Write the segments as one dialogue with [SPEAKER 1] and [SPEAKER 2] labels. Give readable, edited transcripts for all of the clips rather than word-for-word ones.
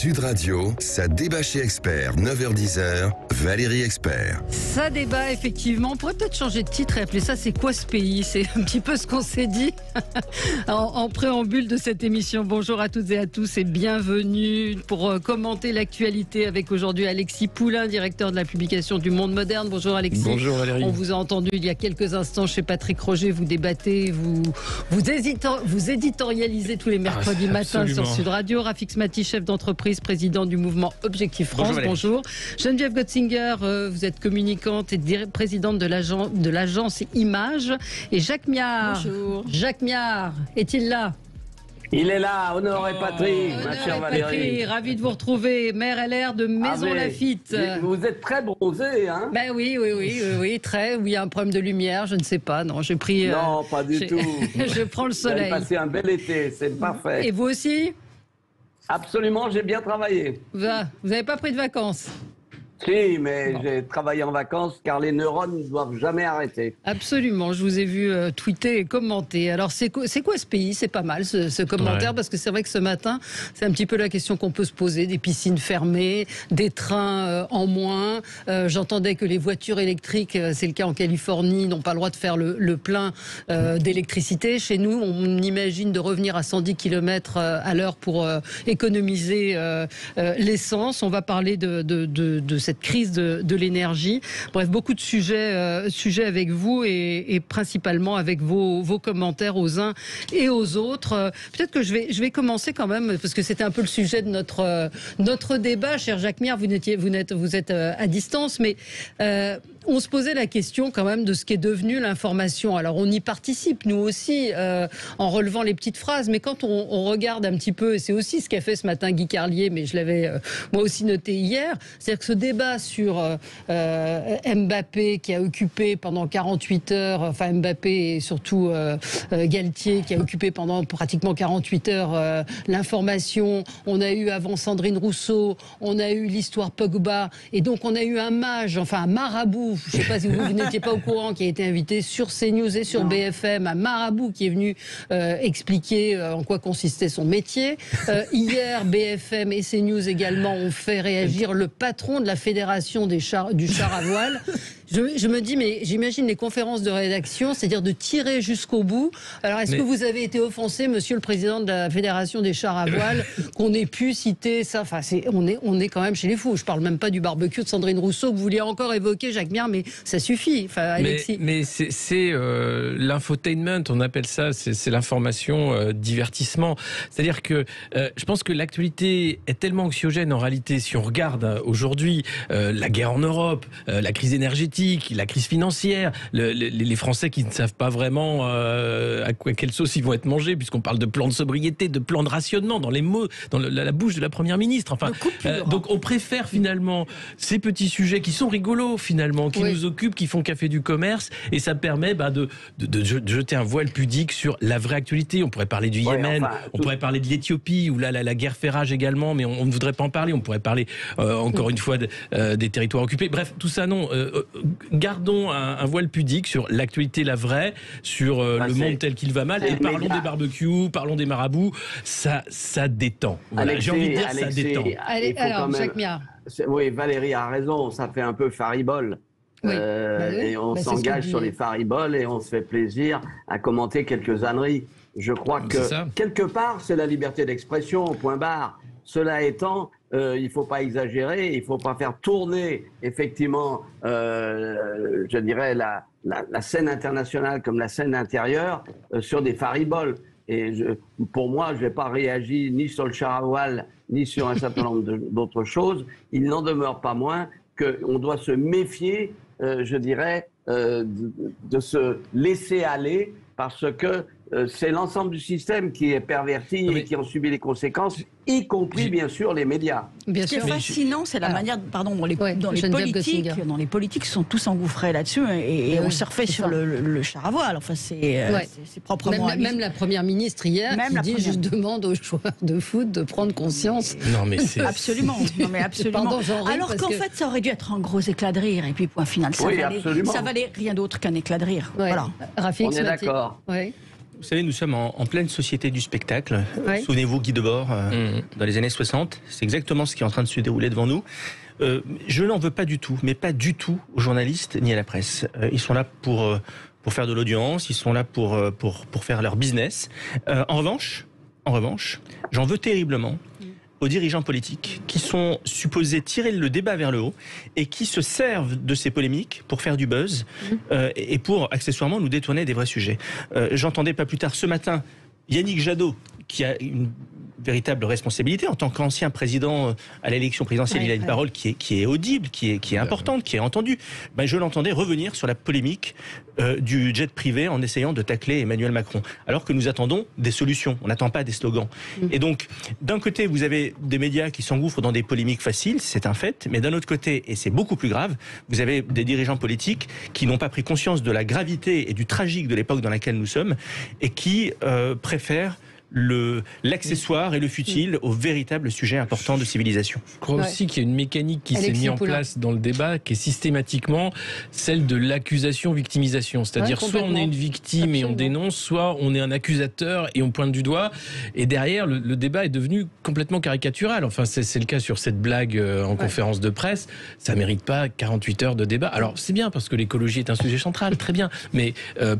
[SPEAKER 1] Sud Radio, ça débat chez Expert, 9h-10h, Valérie Expert.
[SPEAKER 2] Ça débat, effectivement. On pourrait peut-être changer de titre et appeler ça « C'est quoi ce pays ?» C'est un petit peu ce qu'on s'est dit en préambule de cette émission. Bonjour à toutes et à tous et bienvenue pour commenter l'actualité avec aujourd'hui Alexis Poulain, directeur de la publication du Monde Moderne. Bonjour Alexis.
[SPEAKER 3] Bonjour Valérie.
[SPEAKER 2] On vous a entendu il y a quelques instants chez Patrick Roger. Vous débattez, vous éditorialisez tous les mercredis matins sur Sud Radio. Rafik Smati, chef d'entreprise, président du mouvement Objectif France. Bonjour. Geneviève Gotzinger, vous êtes communicante et présidente de l'agence Image. Et Jacques Miard. Bonjour. Jacques Miard, est-il là?
[SPEAKER 4] Il est là, Honoré Patrick, ma chère Valérie.
[SPEAKER 2] Ravi de vous retrouver, maire LR de Maisons-Laffitte.
[SPEAKER 4] Vous êtes très bronzé, hein?
[SPEAKER 2] Ben oui, très. Oui, il y a un problème de lumière, je ne sais pas. Non, j'ai pris.
[SPEAKER 4] Non, pas du tout.
[SPEAKER 2] Je prends le soleil.
[SPEAKER 4] Vous avez passé un bel été, c'est parfait.
[SPEAKER 2] Et vous aussi?
[SPEAKER 4] Absolument, j'ai bien travaillé.
[SPEAKER 2] Vous n'avez pas pris de vacances?
[SPEAKER 4] Si, mais j'ai travaillé en vacances car les neurones ne doivent jamais arrêter.
[SPEAKER 2] Absolument, je vous ai vu tweeter et commenter. Alors c'est quoi ce pays? C'est pas mal ce commentaire, parce que c'est vrai que ce matin, c'est un petit peu la question qu'on peut se poser. Des piscines fermées, des trains en moins. J'entendais que les voitures électriques, c'est le cas en Californie, n'ont pas le droit de faire le plein d'électricité. Chez nous, on imagine de revenir à 110 km à l'heure pour économiser l'essence. On va parler de cette crise de l'énergie. Bref, beaucoup de sujets avec vous et principalement avec vos commentaires aux uns et aux autres. Peut-être que je vais commencer quand même, parce que c'était un peu le sujet de notre débat. Cher Jacques Miard, vous êtes à distance, mais on se posait la question quand même de ce qui est devenu l'information. Alors on y participe, nous aussi, en relevant les petites phrases, mais quand on regarde un petit peu, et c'est aussi ce qu'a fait ce matin Guy Carlier, mais je l'avais moi aussi noté hier, c'est-à-dire que ce débat sur Mbappé qui a occupé pendant 48 heures, enfin Mbappé et surtout Galtier qui a occupé pendant pratiquement 48 heures l'information. On a eu avant Sandrine Rousseau, on a eu l'histoire Pogba, et donc on a eu un mage, enfin un marabout, je ne sais pas si vous n'étiez pas au courant, qui a été invité sur CNews et sur BFM, un marabout qui est venu expliquer en quoi consistait son métier. Hier, BFM et CNews également ont fait réagir le patron de la fédération du char à voile. Je me dis, mais j'imagine les conférences de rédaction, c'est-à-dire de tirer jusqu'au bout. Alors, est-ce que vous avez été offensé, monsieur le président de la fédération des chars à voile, qu'on ait pu citer ça? Enfin, on est quand même chez les fous. Je parle même pas du barbecue de Sandrine Rousseau que vous vouliez encore évoquer, Jacques Miard, mais ça suffit. Enfin, Alexis.
[SPEAKER 3] Mais c'est l'infotainment, on appelle ça, c'est l'information divertissement. C'est-à-dire que je pense que l'actualité est tellement anxiogène en réalité. Si on regarde aujourd'hui la guerre en Europe, la crise énergétique, la crise financière, les Français qui ne savent pas vraiment à quelle sauce ils vont être mangés, puisqu'on parle de plan de sobriété, de plan de rationnement dans les mots, dans la bouche de la première ministre. Enfin, donc on préfère finalement ces petits sujets qui sont rigolos finalement, qui nous occupent, qui font café du commerce, et ça permet de jeter un voile pudique sur la vraie actualité. On pourrait parler du Yémen, on pourrait parler de l'Éthiopie, où là la guerre fait rage également, mais on ne voudrait pas en parler. On pourrait parler encore une fois des territoires occupés. Bref, tout ça non. Gardons un voile pudique sur l'actualité, la vraie, sur le monde tel qu'il va mal, et parlons des barbecues, parlons des marabouts, ça détend. Voilà, j'ai envie de dire, ça détend.
[SPEAKER 2] Alors, Jacques Miard.
[SPEAKER 4] Oui, Valérie a raison, ça fait un peu faribole. Et on s'engage sur les fariboles et on se fait plaisir à commenter quelques âneries. Je crois que, quelque part, c'est la liberté d'expression, point barre. Cela étant, il ne faut pas exagérer, il ne faut pas faire tourner, effectivement, je dirais, la scène internationale comme la scène intérieure sur des fariboles. Et pour moi, je n'ai pas réagi ni sur le char à voile, ni sur un certain nombre d'autres choses. Il n'en demeure pas moins qu'on doit se méfier, je dirais, de se laisser aller, parce que c'est l'ensemble du système qui est perverti et qui en subit les conséquences, y compris bien sûr les médias.
[SPEAKER 5] Ce qui est fascinant, c'est la manière, dans les politiques sont tous engouffrés là-dessus et on surfait sur le char à voile. Enfin, c'est proprement.
[SPEAKER 2] Même la première ministre hier qui dit je demande aux joueurs de foot de prendre conscience.
[SPEAKER 3] Non mais c'est
[SPEAKER 5] absolument. Non mais absolument. Alors qu'en fait, ça aurait dû être un gros éclat de rire et puis point final. Ça valait rien d'autre qu'un éclat de rire.
[SPEAKER 2] Voilà. Rafik,
[SPEAKER 4] on est d'accord.
[SPEAKER 6] Vous savez, nous sommes en pleine société du spectacle. Ouais. Souvenez-vous, Guy Debord, dans les années 60, c'est exactement ce qui est en train de se dérouler devant nous. Je n'en veux pas du tout, mais pas du tout aux journalistes ni à la presse. Ils sont là pour faire de l'audience, ils sont là pour faire leur business. En revanche, j'en veux terriblement aux dirigeants politiques qui sont supposés tirer le débat vers le haut et qui se servent de ces polémiques pour faire du buzz et pour accessoirement nous détourner des vrais sujets. J'entendais pas plus tard ce matin Yannick Jadot, qui a une véritable responsabilité en tant qu'ancien président à l'élection présidentielle. Il a une parole qui est audible, qui est importante, qui est entendue. Ben, je l'entendais revenir sur la polémique du jet privé en essayant de tacler Emmanuel Macron, alors que nous attendons des solutions. On n'attend pas des slogans. Et donc, d'un côté, vous avez des médias qui s'engouffrent dans des polémiques faciles, c'est un fait, mais d'un autre côté, et c'est beaucoup plus grave, vous avez des dirigeants politiques qui n'ont pas pris conscience de la gravité et du tragique de l'époque dans laquelle nous sommes et qui préfèrent l'accessoire et le futile au véritable sujet important de civilisation.
[SPEAKER 3] Je crois aussi qu'il y a une mécanique qui s'est mise en place dans le débat qui est systématiquement celle de l'accusation-victimisation. C'est-à-dire soit on est une victime et on dénonce, soit on est un accusateur et on pointe du doigt. Et derrière, le débat est devenu complètement caricatural. Enfin, c'est le cas sur cette blague en conférence de presse. Ça mérite pas 48 heures de débat. Alors, c'est bien parce que l'écologie est un sujet central, très bien. Mais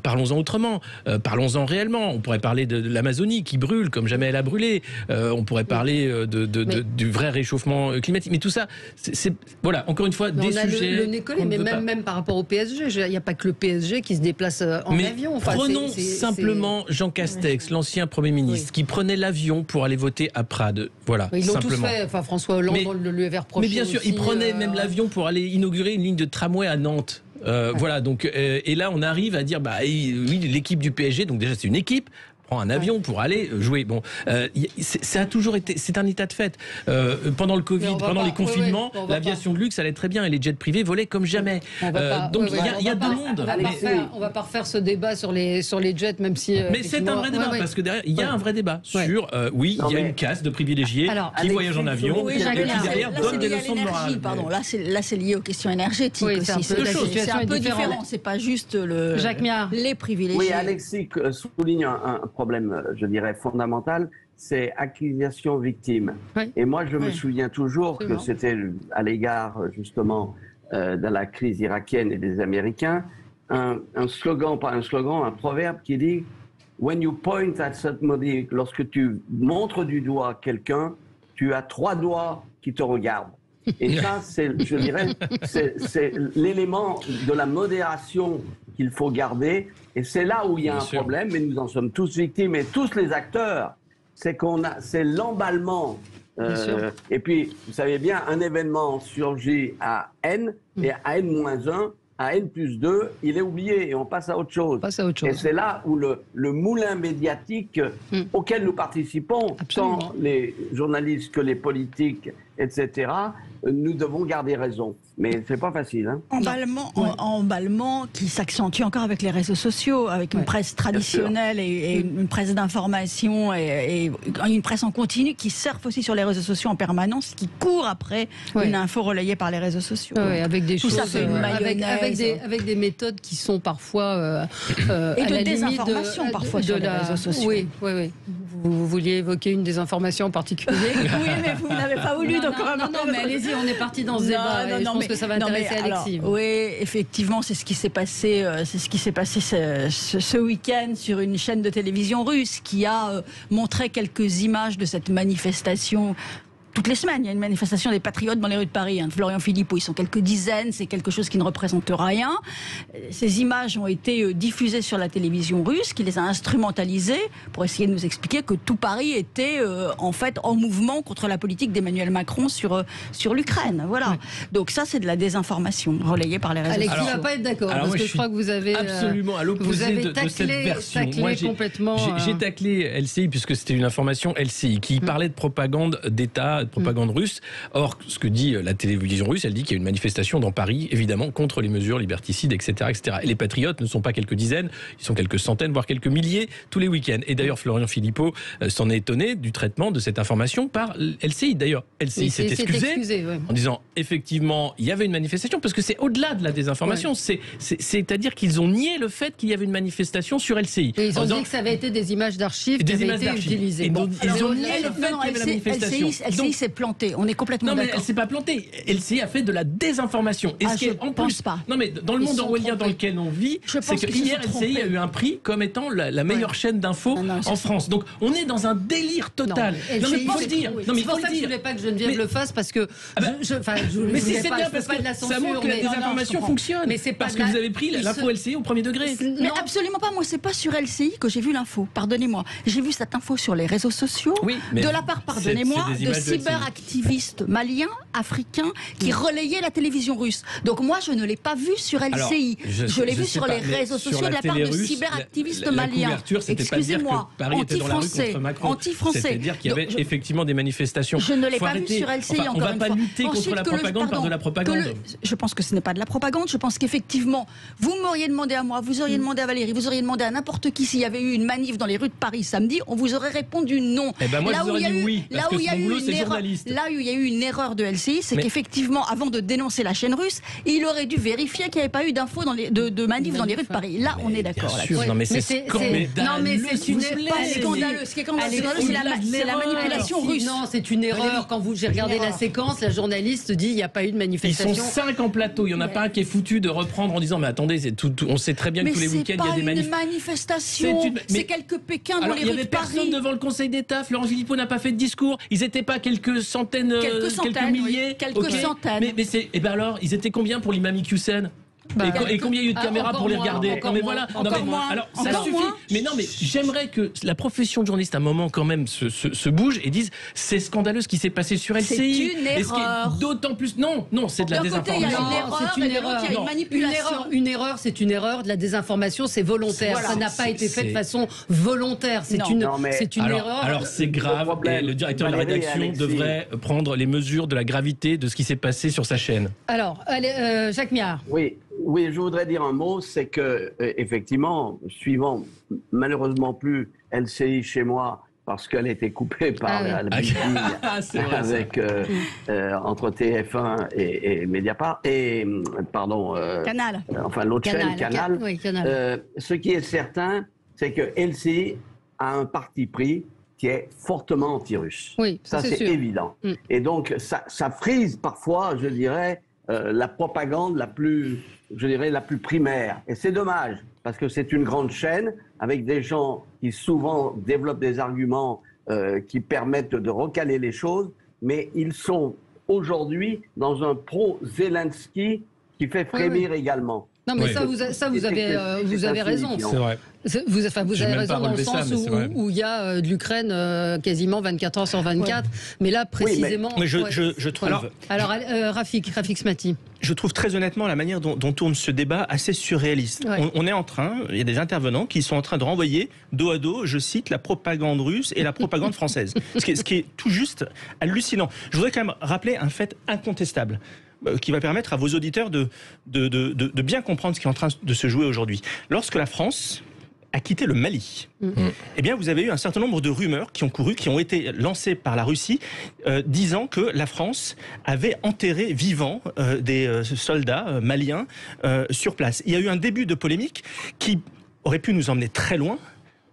[SPEAKER 3] parlons-en autrement. Parlons-en réellement. On pourrait parler de l'Amazonie qui brûle comme jamais elle a brûlé. On pourrait parler du vrai réchauffement climatique. Mais tout ça, c'est voilà, encore une fois, des sujets...
[SPEAKER 2] Le nez collé, mais même par rapport au PSG, il n'y a pas que le PSG qui se déplace en avion. Enfin,
[SPEAKER 3] prenons simplement Jean Castex, l'ancien Premier ministre, qui prenait l'avion pour aller voter à Prades. Voilà,
[SPEAKER 2] ils l'ont tous fait. Enfin, François Hollande lui avait reproché.
[SPEAKER 3] Mais bien sûr, il prenait même l'avion pour aller inaugurer une ligne de tramway à Nantes. Voilà, donc, et là, on arrive à dire, oui, l'équipe du PSG, donc déjà, c'est une équipe, un avion pour aller jouer. Bon, ça a toujours été, c'est un état de fait. Pendant le Covid, pendant les confinements, l'aviation de luxe allait très bien et les jets privés volaient comme jamais. Donc il y a deux mondes.
[SPEAKER 2] On va pas refaire ce débat sur les jets, même si.
[SPEAKER 3] Mais c'est un vrai débat parce que derrière il y a un vrai débat sur il y a une caste de privilégiés qui voyagent en avion et qui derrière donnent des leçons de morale.
[SPEAKER 5] Pardon, là c'est lié aux questions énergétiques aussi. C'est un peu différent. C'est pas juste les privilégiés.
[SPEAKER 4] Oui, Alexis souligne un problème, je dirais, fondamental, c'est accusation-victime. Oui. Et moi, je me souviens toujours que c'était à l'égard, justement, de la crise irakienne et des Américains, un slogan, pas un slogan, un proverbe qui dit « When you point at somebody », lorsque tu montres du doigt quelqu'un, tu as 3 doigts qui te regardent. Et ça, je dirais, c'est l'élément de la modération qu'il faut garder. Et c'est là où il y a un problème, mais nous en sommes tous victimes et tous les acteurs. C'est l'emballement. Et puis, vous savez bien, un événement surgit à N, et à N-1, à N+2, il est oublié et on passe à autre chose. Et c'est là où le moulin médiatique auquel nous participons, tant les journalistes que les politiques, etc., nous devons garder raison. Mais c'est pas facile. Hein.
[SPEAKER 5] Emballement qui s'accentue encore avec les réseaux sociaux, avec une presse traditionnelle et une presse d'information et une presse en continu qui surfe aussi sur les réseaux sociaux en permanence, qui court après une info relayée par les réseaux sociaux.
[SPEAKER 2] Avec des choses,
[SPEAKER 5] avec
[SPEAKER 2] des méthodes qui sont parfois
[SPEAKER 5] et de désinformation parfois sur les réseaux sociaux.
[SPEAKER 2] Oui. Vous vouliez évoquer une désinformation en particulier?
[SPEAKER 5] Oui, mais vous n'avez pas voulu.
[SPEAKER 2] Non, mais allez-y, on est parti dans ce débat. Je pense que ça va intéresser Alexis.
[SPEAKER 5] Oui, effectivement, c'est ce qui s'est passé. Ce week-end sur une chaîne de télévision russe qui a montré quelques images de cette manifestation. Toutes les semaines, il y a une manifestation des patriotes dans les rues de Paris. Florian Philippot, ils sont quelques dizaines, c'est quelque chose qui ne représente rien. Ces images ont été diffusées sur la télévision russe, qui les a instrumentalisées pour essayer de nous expliquer que tout Paris était en fait en mouvement contre la politique d'Emmanuel Macron sur l'Ukraine. Voilà. Donc ça, c'est de la désinformation relayée par les réseaux sociaux.
[SPEAKER 2] Alexis ne va pas être d'accord, parce que je crois que vous avez
[SPEAKER 3] absolument à l'opposé de cette version.
[SPEAKER 2] Moi, j'ai
[SPEAKER 3] taclé LCI, puisque c'était une information LCI qui parlait de propagande d'État, de propagande russe. Or, ce que dit la télévision russe, elle dit qu'il y a une manifestation dans Paris, évidemment, contre les mesures liberticides, etc., etc. Et les patriotes ne sont pas quelques dizaines, ils sont quelques centaines, voire quelques milliers tous les week-ends. Et d'ailleurs, Florian Philippot s'en est étonné du traitement de cette information par LCI. D'ailleurs, LCI s'est excusé en disant, effectivement, il y avait une manifestation, parce que c'est au-delà de la désinformation. C'est-à-dire qu'ils ont nié le fait qu'il y avait une manifestation sur LCI.
[SPEAKER 2] Et ils ont dit que ça avait été des images d'archives qui avaient été utilisées.
[SPEAKER 3] Ils ont nié le fait qu'il y avait la manifestation.
[SPEAKER 5] LCI s'est planté, on est complètement d'accord.
[SPEAKER 3] Non, mais elle s'est pas plantée. LCI a fait de la désinformation. Et
[SPEAKER 5] je pense pas.
[SPEAKER 3] Non, mais dans le monde orwellien dans lequel on vit, c'est que hier, LCI a eu un prix comme étant la meilleure chaîne d'infos en France. Donc, on est dans un délire total.
[SPEAKER 2] Non, mais il faut le dire. C'est pour ça que je ne voulais pas que Geneviève le fasse, parce que
[SPEAKER 3] mais c'est bien, parce que ça montre que la désinformation fonctionne. Mais c'est parce que vous avez pris l'info LCI au premier degré.
[SPEAKER 5] Mais absolument pas. Moi, c'est pas sur LCI que j'ai vu l'info. Pardonnez-moi. J'ai vu cette info sur les réseaux sociaux, de la part, pardonnez-moi, de cyberactivistes maliens, africains, qui relayaient la télévision russe. Donc moi, je ne l'ai pas vu sur LCI. Je l'ai vu sur les réseaux sociaux de la part de cyberactivistes maliens. Excusez-moi, anti-français.
[SPEAKER 3] C'est dire qu'il y avait effectivement des manifestations.
[SPEAKER 5] Je ne l'ai pas vu sur LCI, encore une fois.
[SPEAKER 3] On ne va pas lutter contre la propagande par de la propagande.
[SPEAKER 5] Je pense que ce n'est pas de la propagande. Je pense qu'effectivement, vous m'auriez demandé à moi, vous auriez demandé à Valérie, vous auriez demandé à n'importe qui s'il y avait eu une manif dans les rues de Paris samedi, on vous aurait répondu non.
[SPEAKER 3] Eh ben moi, je vous aurais dit oui, parce que mon boulot, c'est journaliste.
[SPEAKER 5] Là où il y a eu une erreur de LCI, c'est qu'effectivement, avant de dénoncer la chaîne russe, il aurait dû vérifier qu'il n'y avait pas eu d'infos de manif dans les rues de Paris. Là, on est d'accord.
[SPEAKER 3] Non, mais c'est scandaleux.
[SPEAKER 2] Non, mais c'est une
[SPEAKER 5] scandaleux. Ce qui est scandaleux, c'est la manipulation russe.
[SPEAKER 2] Non, c'est une erreur. Quand j'ai regardé la séquence, la journaliste dit il n'y a pas eu de manifestation.
[SPEAKER 3] Ils sont 5 en plateau. Il n'y en a pas un qui est foutu de reprendre en disant mais attendez, on sait très bien que tous les week-ends il y a des manifestations.
[SPEAKER 5] C'est pas une manifestation. C'est quelques Pékins dans les rues de Paris.
[SPEAKER 3] Il y avait personne devant le Conseil d'État. Florent Philippot n'a pas fait de discours. Ils n'étaient pas quelques centaines, quelques milliers.
[SPEAKER 5] Quelques centaines.
[SPEAKER 3] Mais c'est. Et ben alors, ils étaient combien pour l'imam Hussein? Et combien il y a eu de caméras pour les regarder? Non mais voilà. Alors ça suffit. Mais non, mais j'aimerais que la profession de journaliste à un moment quand même se bouge et dise c'est scandaleux ce qui s'est passé sur LCI.
[SPEAKER 5] C'est une erreur.
[SPEAKER 3] D'autant plus non, c'est de la désinformation.
[SPEAKER 2] C'est une erreur.
[SPEAKER 5] Il y a une manipulation.
[SPEAKER 2] Une erreur, c'est une erreur. De la désinformation, c'est volontaire. Ça n'a pas été fait de façon volontaire. C'est une erreur.
[SPEAKER 3] Alors c'est grave. Le directeur de la rédaction devrait prendre les mesures de la gravité de ce qui s'est passé sur sa chaîne.
[SPEAKER 2] Alors, Jacques Miard.
[SPEAKER 4] Oui, je voudrais dire un mot, c'est que effectivement, suivant malheureusement plus LCI chez moi, parce qu'elle a été coupée par la BBC avec entre TF1 et Mediapart et
[SPEAKER 5] Canal.
[SPEAKER 4] Enfin l'autre chaîne Canal.
[SPEAKER 2] Oui, Canal.
[SPEAKER 4] Ce qui est certain, c'est que LCI a un parti pris qui est fortement anti-russe.
[SPEAKER 2] Oui,
[SPEAKER 4] ça c'est évident. Et donc ça frise parfois, je dirais, la propagande la plus primaire. Et c'est dommage, parce que c'est une grande chaîne, avec des gens qui souvent développent des arguments qui permettent de recaler les choses, mais ils sont aujourd'hui dans un pro-Zelensky qui fait frémir également.
[SPEAKER 2] Non, mais vous avez raison.
[SPEAKER 3] C'est vrai.
[SPEAKER 2] Vous avez raison dans le sens où il y a de l'Ukraine quasiment 24 heures sur 24. Mais là, précisément...
[SPEAKER 6] Mais je trouve...
[SPEAKER 2] Alors Rafik Smati.
[SPEAKER 6] Je trouve très honnêtement la manière dont tourne ce débat assez surréaliste. On est en train, il y a des intervenants qui sont en train de renvoyer dos à dos, je cite, la propagande russe et la propagande française. Ce qui est tout juste hallucinant. Je voudrais quand même rappeler un fait incontestable qui va permettre à vos auditeurs de bien comprendre ce qui est en train de se jouer aujourd'hui. Lorsque la France a quitté le Mali, eh bien vous avez eu un certain nombre de rumeurs qui ont été lancées par la Russie, disant que la France avait enterré vivants des soldats maliens sur place. Il y a eu un début de polémique qui aurait pu nous emmener très loin,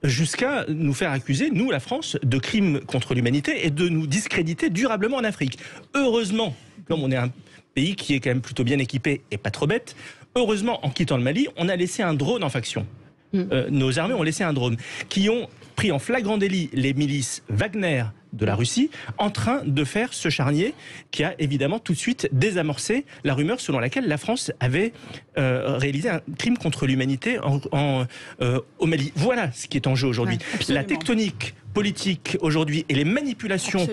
[SPEAKER 6] jusqu'à nous faire accuser, nous, la France, de crimes contre l'humanité et de nous discréditer durablement en Afrique. Heureusement, comme on est un pays qui est quand même plutôt bien équipé et pas trop bête, heureusement, en quittant le Mali, on a laissé un drone en faction. Nos armées ont laissé un drone qui ont pris en flagrant délit les milices Wagner de la Russie en train de faire ce charnier qui a évidemment tout de suite désamorcé la rumeur selon laquelle la France avait réalisé un crime contre l'humanité au Mali. Voilà ce qui est en jeu aujourd'hui. La tectonique politique aujourd'hui et les manipulations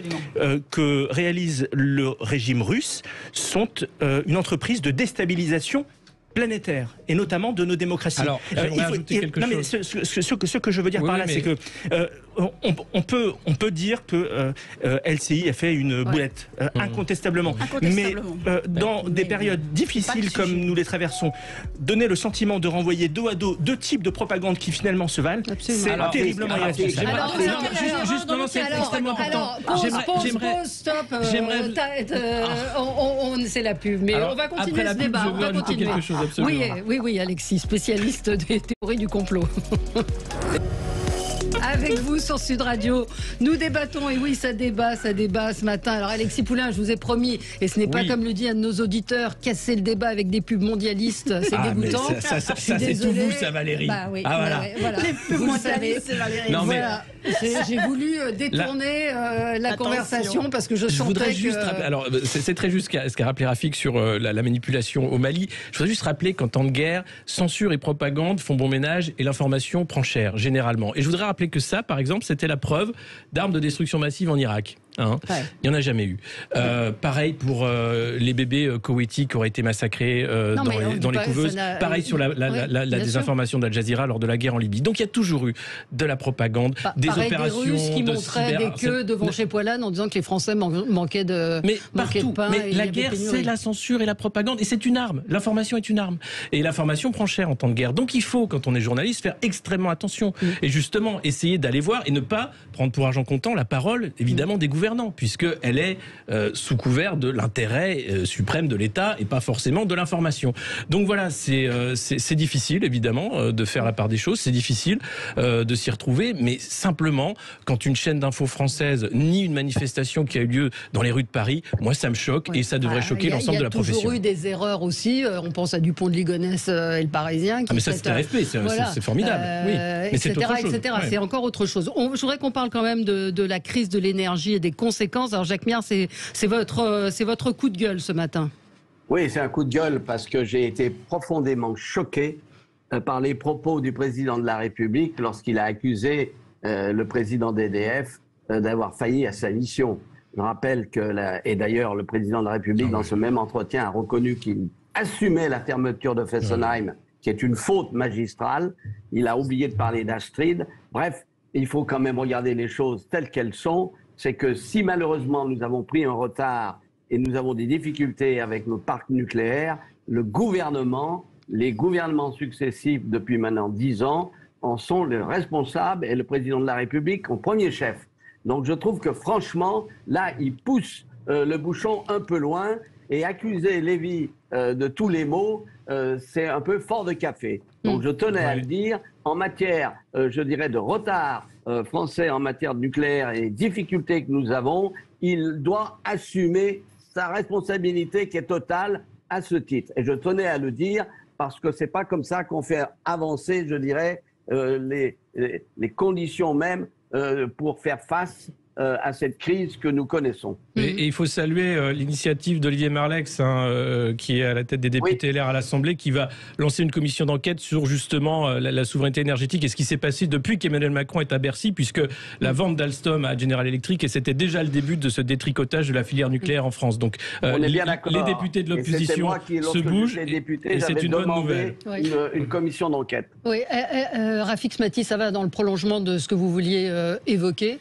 [SPEAKER 6] que réalise le régime russe sont une entreprise de déstabilisation planétaire, et notamment de nos démocraties.
[SPEAKER 3] Alors, j'aimerais ajouter quelque chose.
[SPEAKER 6] Ce que je veux dire par là, c'est que on peut dire que LCI a fait une boulette, incontestablement. Mais dans des périodes difficiles comme nous les traversons, donner le sentiment de renvoyer dos à dos deux types de propagande qui finalement se valent, c'est terriblement irresponsable.
[SPEAKER 2] C'est extrêmement important. Stop. C'est la pub, mais on va continuer ce débat. On va continuer. Oui, Alexis, spécialiste des théories du complot. Avec vous sur Sud Radio, nous débattons, et oui, ça débat ce matin. Alors Alexis Poulain, je vous ai promis, et ce n'est pas comme le dit un de nos auditeurs, casser le débat avec des pubs mondialistes, c'est dégoûtant.
[SPEAKER 3] Ça c'est tout vous, ça Valérie.
[SPEAKER 2] Voilà. Les pubs mondialistes, c'est Valérie. Non, mais... Voilà. J'ai voulu détourner la conversation parce que je sentais que...
[SPEAKER 3] Alors, c'est très juste ce qu'a rappelé Rafik sur la manipulation au Mali. Je voudrais juste rappeler qu'en temps de guerre, censure et propagande font bon ménage et l'information prend cher, généralement. Et je voudrais rappeler que ça, par exemple, c'était la preuve d'armes de destruction massive en Irak. Il n'y en a jamais eu. Pareil pour les bébés koweïtis qui auraient été massacrés dans les couveuses. Pareil sur la désinformation d'Al Jazeera lors de la guerre en Libye. Donc il y a toujours eu de la propagande, des opérations
[SPEAKER 2] des Russes qui montraient des queues devant chez Poilane en disant que les Français manquaient de pain.
[SPEAKER 3] Mais la guerre, c'est la censure et la propagande. Et c'est une arme. L'information est une arme. Et l'information prend cher en temps de guerre. Donc il faut, quand on est journaliste, faire extrêmement attention. Et justement, essayer d'aller voir et ne pas prendre pour argent comptant la parole, évidemment, des gouvernants, puisqu'elle est sous couvert de l'intérêt suprême de l'État et pas forcément de l'information. Donc voilà, c'est difficile, évidemment, de faire la part des choses. C'est difficile de s'y retrouver, mais simplement, quand une chaîne d'infos française nie une manifestation qui a eu lieu dans les rues de Paris, moi, ça me choque et ça devrait choquer l'ensemble de la profession.
[SPEAKER 2] Il y a toujours eu des erreurs aussi. On pense à Dupont de Ligonnès et le Parisien.
[SPEAKER 3] Mais ça, c'est AFP, c'est formidable. Mais c'est autre chose.
[SPEAKER 2] C'est encore autre chose. Je voudrais qu'on parle quand même de la crise de l'énergie et des conséquences. Alors, Jacques Miard, c'est votre coup de gueule ce matin.
[SPEAKER 4] Oui, c'est un coup de gueule parce que j'ai été profondément choqué par les propos du président de la République lorsqu'il a accusé le président d'EDF d'avoir failli à sa mission. Je rappelle et d'ailleurs le président de la République dans ce même entretien a reconnu qu'il assumait la fermeture de Fessenheim, qui est une faute magistrale. Il a oublié de parler d'Astrid. Bref, il faut quand même regarder les choses telles qu'elles sont. C'est que si malheureusement nous avons pris un retard et nous avons des difficultés avec nos parcs nucléaires, les gouvernements successifs depuis maintenant 10 ans en sont les responsables et le président de la République en premier chef. Donc je trouve que franchement, là, il pousse le bouchon un peu loin et accuser Lévy de tous les maux, c'est un peu fort de café. Donc je tenais à le dire, en matière, je dirais, de retard français en matière de nucléaire et difficultés que nous avons, il doit assumer sa responsabilité qui est totale à ce titre. Et je tenais à le dire parce que c'est pas comme ça qu'on fait avancer, je dirais, les conditions même pour faire face à cette crise que nous connaissons.
[SPEAKER 3] Et il faut saluer l'initiative d'Olivier Marleix, qui est à la tête des députés LR à l'Assemblée, qui va lancer une commission d'enquête sur justement la souveraineté énergétique et ce qui s'est passé depuis qu'Emmanuel Macron est à Bercy, puisque la vente d'Alstom à General Electric, et c'était déjà le début de ce détricotage de la filière nucléaire en France. Donc les députés de l'opposition se bougent et c'est une bonne nouvelle.
[SPEAKER 4] Une commission d'enquête.
[SPEAKER 2] Oui, Rafik Smati, ça va dans le prolongement de ce que vous vouliez évoquer.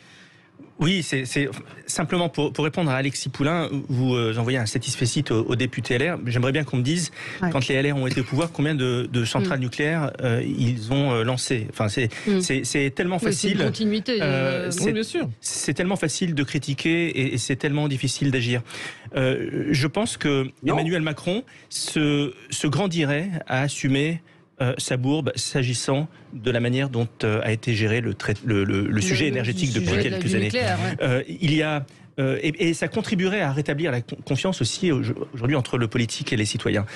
[SPEAKER 6] Oui, c'est simplement pour répondre à Alexis Poulain, vous envoyez un satisfecit aux députés LR. J'aimerais bien qu'on me dise, quand les LR ont été au pouvoir, combien de centrales nucléaires ils ont lancées. Enfin, c'est tellement facile.
[SPEAKER 2] C'est une continuité.
[SPEAKER 6] Oui, bien sûr. C'est tellement facile de critiquer et c'est tellement difficile d'agir. Je pense que Emmanuel Macron se grandirait à assumer sa bourbe s'agissant de la manière dont a été géré le sujet énergétique depuis quelques années. Il y a et ça contribuerait à rétablir la confiance aussi aujourd'hui entre le politique et les citoyens.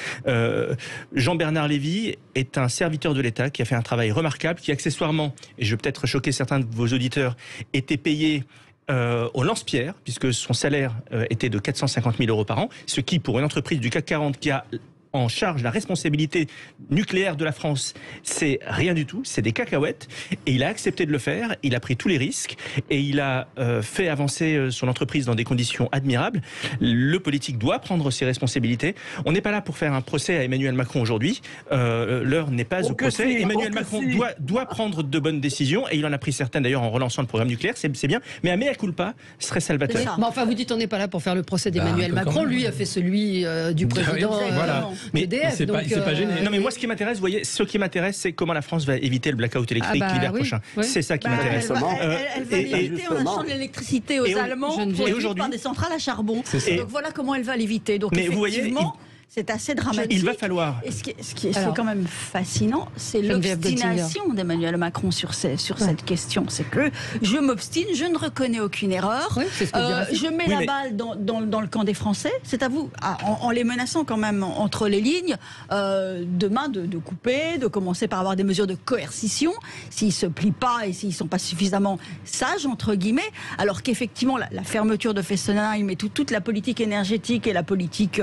[SPEAKER 6] Jean-Bernard Lévy est un serviteur de l'État qui a fait un travail remarquable, qui accessoirement, et je vais peut-être choquer certains de vos auditeurs, était payé au lance-pierre, puisque son salaire était de 450 000 € par an, ce qui, pour une entreprise du CAC 40 qui a en charge la responsabilité nucléaire de la France, c'est rien du tout, c'est des cacahuètes, et il a accepté de le faire, il a pris tous les risques, et il a fait avancer son entreprise dans des conditions admirables. Le politique doit prendre ses responsabilités. On n'est pas là pour faire un procès à Emmanuel Macron aujourd'hui, l'heure n'est pas au procès. Emmanuel Macron doit prendre de bonnes décisions, et il en a pris certaines d'ailleurs en relançant le programme nucléaire, c'est bien, mais à mea culpa serait salvateur.
[SPEAKER 2] Mais enfin, vous dites on n'est pas là pour faire le procès d'Emmanuel Macron, lui a fait celui du président.
[SPEAKER 3] Voilà. Mais c'est pas gêné.
[SPEAKER 6] Non, mais moi, ce qui m'intéresse, vous voyez, c'est comment la France va éviter le blackout électrique l'hiver prochain. Oui. C'est ça qui m'intéresse.
[SPEAKER 5] Elle va l'éviter en achetant de l'électricité aux Allemands produite par des centrales à charbon. Donc voilà comment elle va l'éviter. Donc effectivement, c'est assez dramatique.
[SPEAKER 6] Il va falloir.
[SPEAKER 5] Et ce qui est quand même fascinant, c'est l'obstination d'Emmanuel Macron sur cette question. C'est que je m'obstine, je ne reconnais aucune erreur. Oui, je mets la balle dans le camp des Français. C'est à vous, en les menaçant quand même entre les lignes, demain de couper, de commencer par avoir des mesures de coercition, s'ils ne se plient pas et s'ils ne sont pas suffisamment sages, entre guillemets, alors qu'effectivement, la fermeture de Fessenheim et toute la politique énergétique et la politique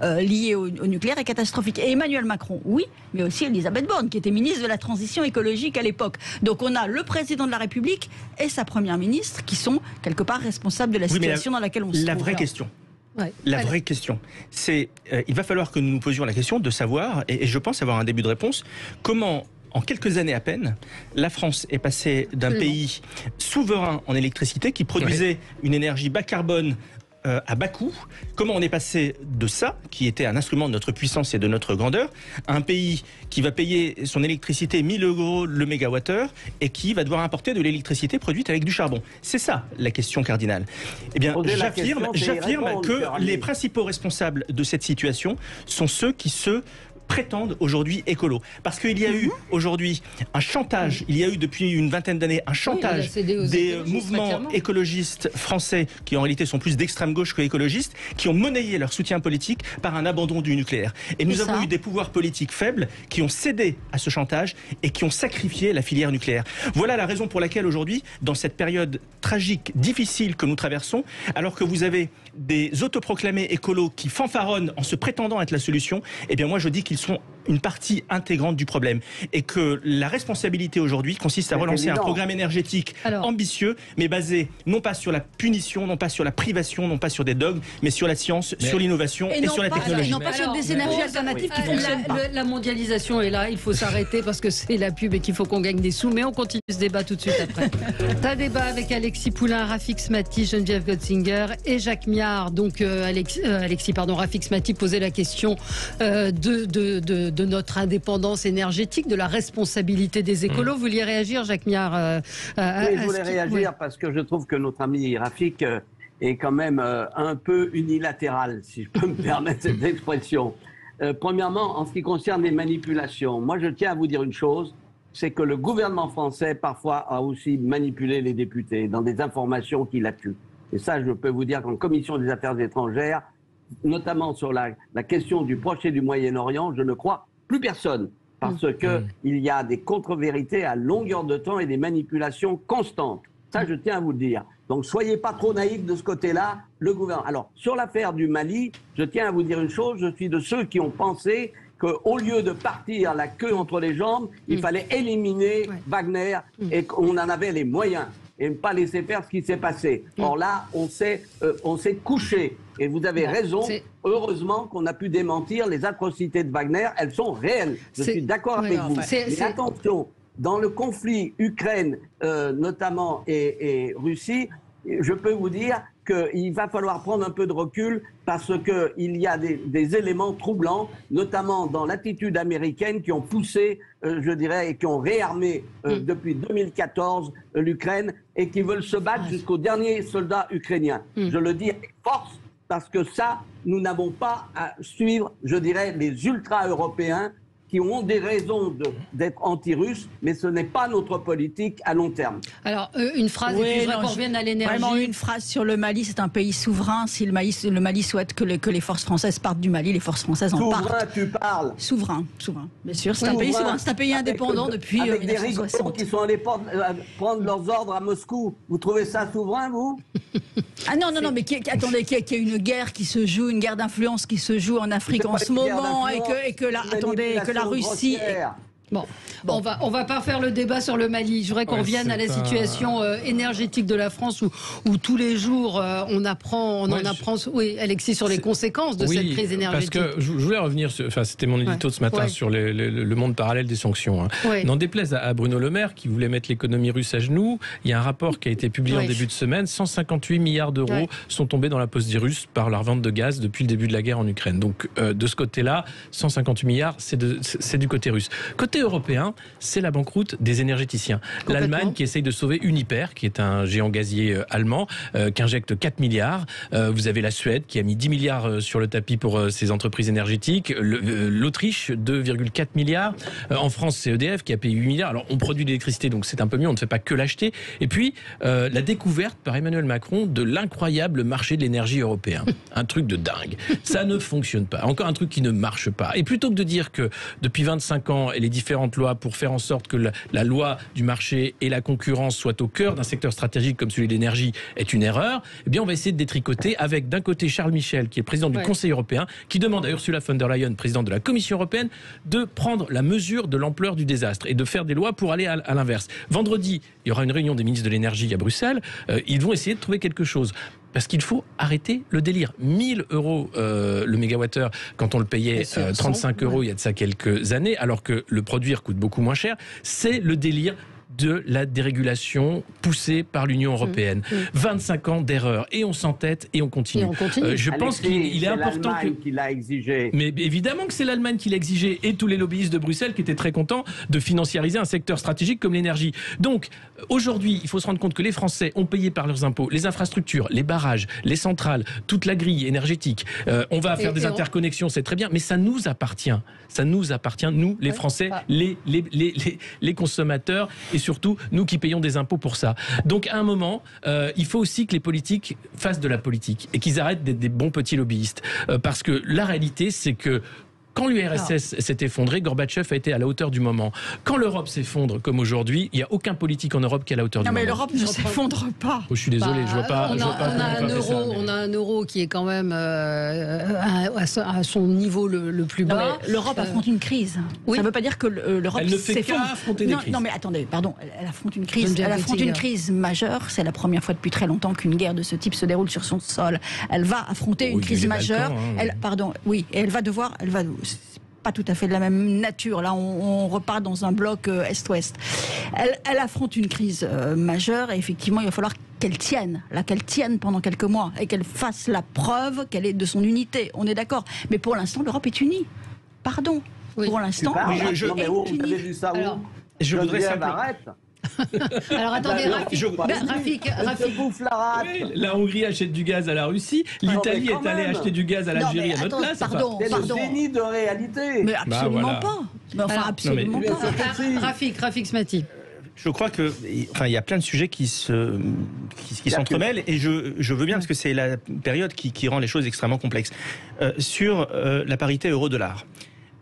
[SPEAKER 5] liée au nucléaire est catastrophique. Et Emmanuel Macron, oui, mais aussi Elisabeth Borne, qui était ministre de la Transition écologique à l'époque. Donc on a le président de la République et sa première ministre qui sont quelque part responsables de la situation dans laquelle on se trouve.
[SPEAKER 6] La vraie question, vraie question, c'est il va falloir que nous nous posions la question de savoir, et je pense avoir un début de réponse, comment en quelques années à peine, la France est passée d'un pays souverain en électricité qui produisait une énergie bas carbone à bas coût. Comment on est passé de ça, qui était un instrument de notre puissance et de notre grandeur, à un pays qui va payer son électricité 1 000 € le mégawattheure et qui va devoir importer de l'électricité produite avec du charbon. C'est ça la question cardinale. Eh bien, j'affirme que les principaux responsables de cette situation sont ceux qui se prétendent aujourd'hui écolo. Parce qu'il y a eu aujourd'hui un chantage, il y a eu depuis une vingtaine d'années un chantage des mouvements écologistes français, qui en réalité sont plus d'extrême gauche que écologistes, qui ont monnayé leur soutien politique par un abandon du nucléaire. Et nous avons eu des pouvoirs politiques faibles qui ont cédé à ce chantage et qui ont sacrifié la filière nucléaire. Voilà la raison pour laquelle aujourd'hui, dans cette période tragique, difficile que nous traversons, alors que vous avez des autoproclamés écolos qui fanfaronnent en se prétendant être la solution, eh bien moi je dis qu'ils sont une partie intégrante du problème et que la responsabilité aujourd'hui consiste à relancer un programme énergétique ambitieux, mais basé non pas sur la punition, non pas sur la privation, non pas sur des dogmes, mais sur la science, sur l'innovation et sur la technologie.
[SPEAKER 5] Non pas sur des énergies alternatives qui fonctionnent pas.
[SPEAKER 2] La mondialisation est là, il faut s'arrêter parce que c'est la pub et qu'il faut qu'on gagne des sous, mais on continue ce débat tout de suite après. Un débat avec Alexis Poulain, Rafik Smati, Geneviève Gotzinger et Jacques Miard. Donc Rafik Smati posait la question de notre indépendance énergétique, de la responsabilité des écolos. Vous vouliez réagir, Jacques Miard
[SPEAKER 4] Oui, je voulais réagir parce que je trouve que notre ami Rafik est quand même un peu unilatéral, si je peux me permettre cette expression. Premièrement, en ce qui concerne les manipulations, moi je tiens à vous dire une chose, c'est que le gouvernement français parfois a aussi manipulé les députés dans des informations qui la tuent. Et ça, je peux vous dire qu'en commission des affaires étrangères, notamment sur la question du Proche et du Moyen-Orient, je ne crois plus personne, parce qu'il y a des contre-vérités à longueur de temps et des manipulations constantes. Ça, je tiens à vous le dire. Donc, soyez pas trop naïfs de ce côté-là, le gouvernement. Alors, sur l'affaire du Mali, je tiens à vous dire une chose, je suis de ceux qui ont pensé qu'au lieu de partir la queue entre les jambes, il fallait éliminer Wagner et qu'on en avait les moyens et ne pas laisser faire ce qui s'est passé. Or là, on s'est couché. Et vous avez raison, heureusement qu'on a pu démentir les atrocités de Wagner, elles sont réelles. Je suis d'accord avec vous. Mais attention, dans le conflit Ukraine notamment et Russie, je peux vous dire qu'il va falloir prendre un peu de recul parce qu'il y a des éléments troublants, notamment dans l'attitude américaine qui ont poussé, je dirais, et qui ont réarmé depuis 2014 l'Ukraine et qui veulent se battre jusqu'au dernier soldat ukrainien. Je le dis avec force parce que ça, nous n'avons pas à suivre, je dirais, les ultra-européens qui ont des raisons d'être anti-russes, mais ce n'est pas notre politique à long terme.
[SPEAKER 2] Alors, une phrase, et puis je voudrais qu'on revienne à l'énergie.
[SPEAKER 5] Vraiment une phrase sur le Mali, c'est un pays souverain. Si le Mali souhaite que les forces françaises partent du Mali, les forces françaises en partent.
[SPEAKER 4] Souverain, tu parles.
[SPEAKER 5] Souverain, bien sûr. C'est un pays souverain, c'est un pays indépendant depuis 1960.
[SPEAKER 4] Avec des rigolos qui sont allés prendre leurs ordres à Moscou. Vous trouvez ça souverain, vous?
[SPEAKER 5] Ah non, mais attendez, qu'il y ait une guerre qui se joue, une guerre d'influence qui se joue en Afrique en ce moment, et que la Russie...
[SPEAKER 2] Bon, on va pas faire le débat sur le Mali. Je voudrais qu'on revienne à la situation énergétique de la France où tous les jours on apprend. Oui, Alexis, sur les conséquences de cette crise énergétique.
[SPEAKER 3] Parce que je voulais revenir. C'était mon édito de ce matin sur le monde parallèle des sanctions. Hein. N'en déplaise à Bruno Le Maire qui voulait mettre l'économie russe à genoux. Il y a un rapport qui a été publié en début de semaine. 158 milliards d'euros sont tombés dans la poche des Russes par leur vente de gaz depuis le début de la guerre en Ukraine. Donc de ce côté-là, 158 milliards, c'est du côté russe. Côté européen, c'est la banqueroute des énergéticiens. L'Allemagne qui essaye de sauver Uniper, qui est un géant gazier allemand, qui injecte 4 milliards. Vous avez la Suède qui a mis 10 milliards sur le tapis pour ses entreprises énergétiques. L'Autriche, 2,4 milliards. En France, c'est EDF qui a payé 8 milliards. Alors, on produit de l'électricité, donc c'est un peu mieux, on ne fait pas que l'acheter. Et puis, la découverte par Emmanuel Macron de l'incroyable marché de l'énergie européen. Un truc de dingue. Ça ne fonctionne pas. Encore un truc qui ne marche pas. Et plutôt que de dire que depuis 25 ans, et les différentes lois pour faire en sorte que la loi du marché et la concurrence soient au cœur d'un secteur stratégique comme celui de l'énergie est une erreur, eh bien on va essayer de détricoter avec d'un côté Charles Michel, qui est président du Conseil européen, qui demande à Ursula von der Leyen, présidente de la Commission européenne, de prendre la mesure de l'ampleur du désastre et de faire des lois pour aller à l'inverse. Vendredi, il y aura une réunion des ministres de l'énergie à Bruxelles. Ils vont essayer de trouver quelque chose. Parce qu'il faut arrêter le délire. 1 000 € le mégawattheure quand on le payait 35 € il y a de ça quelques années, alors que le produire coûte beaucoup moins cher. C'est le délire de la dérégulation poussée par l'Union européenne. 25 ans d'erreur. Et on s'entête et on continue. Je pense qu'il est important que...
[SPEAKER 4] qui l'a exigé.
[SPEAKER 3] Mais évidemment que c'est l'Allemagne qui l'a exigé. Et tous les lobbyistes de Bruxelles qui étaient très contents de financiariser un secteur stratégique comme l'énergie. Donc, aujourd'hui, il faut se rendre compte que les Français ont payé par leurs impôts les infrastructures, les barrages, les centrales, toute la grille énergétique. On va faire des interconnexions, c'est très bien, mais ça nous appartient. Ça nous appartient, nous, les Français, les consommateurs, et surtout nous qui payons des impôts pour ça. Donc à un moment, il faut aussi que les politiques fassent de la politique et qu'ils arrêtent d'être des bons petits lobbyistes. Parce que la réalité, c'est que quand l'URSS s'est effondré, Gorbatchev a été à la hauteur du moment. Quand l'Europe s'effondre, comme aujourd'hui, il n'y a aucun politique en Europe qui est à la hauteur du moment.
[SPEAKER 5] Non, mais l'Europe ne s'effondre pas.
[SPEAKER 3] Je suis désolé, je vois pas.
[SPEAKER 2] On a un euro qui est quand même à son niveau le plus bas.
[SPEAKER 5] L'Europe affronte une crise. Ça ne veut pas dire que l'Europe s'effondre.
[SPEAKER 3] Elle ne fait qu'affronter des crises.
[SPEAKER 5] Non, mais attendez, pardon. Elle affronte une crise. Elle affronte une crise majeure. C'est la première fois depuis très longtemps qu'une guerre de ce type se déroule sur son sol. Elle va affronter une crise majeure. Elle va devoir. C'est pas tout à fait de la même nature. Là, on repart dans un bloc Est-Ouest. Elle affronte une crise majeure et effectivement, il va falloir qu'elle tienne pendant quelques mois et qu'elle fasse la preuve qu'elle est de son unité. On est d'accord. Mais pour l'instant, l'Europe est unie. Pardon. Pour l'instant, l'Europe est unie.
[SPEAKER 6] Je voudrais simplement...
[SPEAKER 2] Alors attendez, Rafik.
[SPEAKER 3] La Hongrie achète du gaz à la Russie, l'Italie est allée acheter du gaz à l'Algérie à notre place.
[SPEAKER 4] C'est le génie de réalité.
[SPEAKER 5] Mais absolument pas. Mais enfin, absolument pas.
[SPEAKER 2] Rafik Smati.
[SPEAKER 6] Je crois que, il y a plein de sujets qui s'entremêlent et je veux bien parce que c'est la période qui rend les choses extrêmement complexes. Sur la parité euro-dollar.